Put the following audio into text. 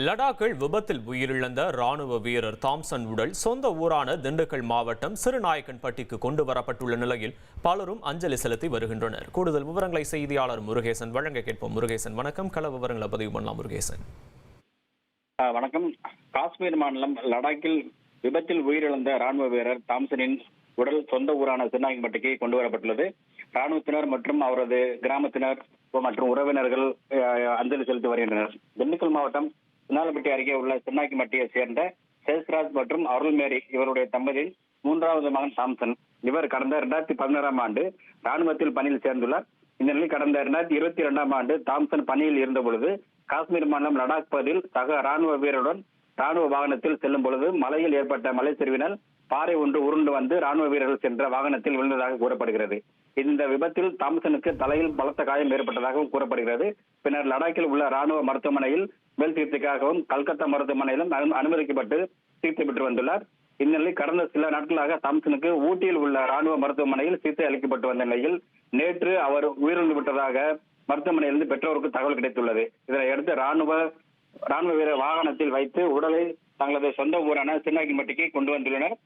லடாக்கில் விபத்தில் உயிரிழந்த ராணுவ வீரர் தாம்சன் உடல் சொந்த ஊரான திண்டுக்கல் மாவட்டம் சிறுநாயக்கன்பட்டிக்கு கொண்டு வரப்பட்டுள்ள நிலையில் பலரும் அஞ்சலி செலுத்தி வருகின்றனர். கூடுதல் விவரங்களை செய்தியாளர் முருகேசன் வழங்க கேட்போம். முருகேசன் வணக்கம். கள விவரங்களை பதிவு பண்ணலாம் முருகேசன். வணக்கம். காஷ்மீர் மாநிலம் லடாக்கில் விபத்தில் உயிரிழந்த ராணுவ வீரர் தாம்சனின் உடல் சொந்த ஊரான சிறுநாயக்கன்பட்டிக்கு கொண்டு வரப்பட்டுள்ளது. ராணுவத்தினர் மற்றும் அவரது கிராமத்தினர் மற்றும் உறவினர்கள் அஞ்சலி செலுத்தி வருகின்றனர். திண்டுக்கல் மாவட்டம் சின்னாலப்பட்டி அருகே உள்ள சின்னாக்கிமட்டியை சேர்ந்த சேஸ்ராஜ் மற்றும் அருள்மேரி இவருடைய தம்பதியின் மூன்றாவது மகன் தாம்சன். இவர் கடந்த 2016ஆம் ஆண்டு ராணுவத்தில் பணியில் சேர்ந்துள்ளார். இந்த நிலையில் கடந்த 2022ஆம் ஆண்டு தாம்சன் பணியில் இருந்த பொழுது காஷ்மீர் மாநிலம் லடாக் பகுதியில் சக ராணுவ வீரருடன் ராணுவ வாகனத்தில் செல்லும் பொழுது மலையில் ஏற்பட்ட மலை சரிவினால் பாறை ஒன்று உருண்டு வந்து ராணுவ வீரர்கள் சென்ற வாகனத்தில் விழுந்ததாக கூறப்படுகிறது. இந்த விபத்தில் தாம்சனுக்கு தலையில் பலத்த காயம் ஏற்பட்டதாகவும் கூறப்படுகிறது. பின்னர் லடாக்கில் உள்ள ராணுவ மருத்துவமனையில் மேல் சிகிச்சைக்காகவும் கல்கத்தா மருத்துவமனையிலும் அனுமதிக்கப்பட்டு சிகிச்சை பெற்று வந்துள்ளார். இந்நிலையில் கடந்த சில நாட்களாக தாம்சனுக்கு ஊட்டியில் உள்ள ராணுவ மருத்துவமனையில் சிகிச்சை அளிக்கப்பட்டு வந்த நிலையில் நேற்று அவர் உயிரிழந்து விட்டதாக மருத்துவமனையிலிருந்து பெற்றோருக்கு தகவல் கிடைத்துள்ளது. இதனையடுத்து ராணுவ வீரர் வாகனத்தில் வைத்து உடலை தங்களது சொந்த ஊரான சின்னாக்கிமட்டிக்கு கொண்டு வந்துள்ளனர்.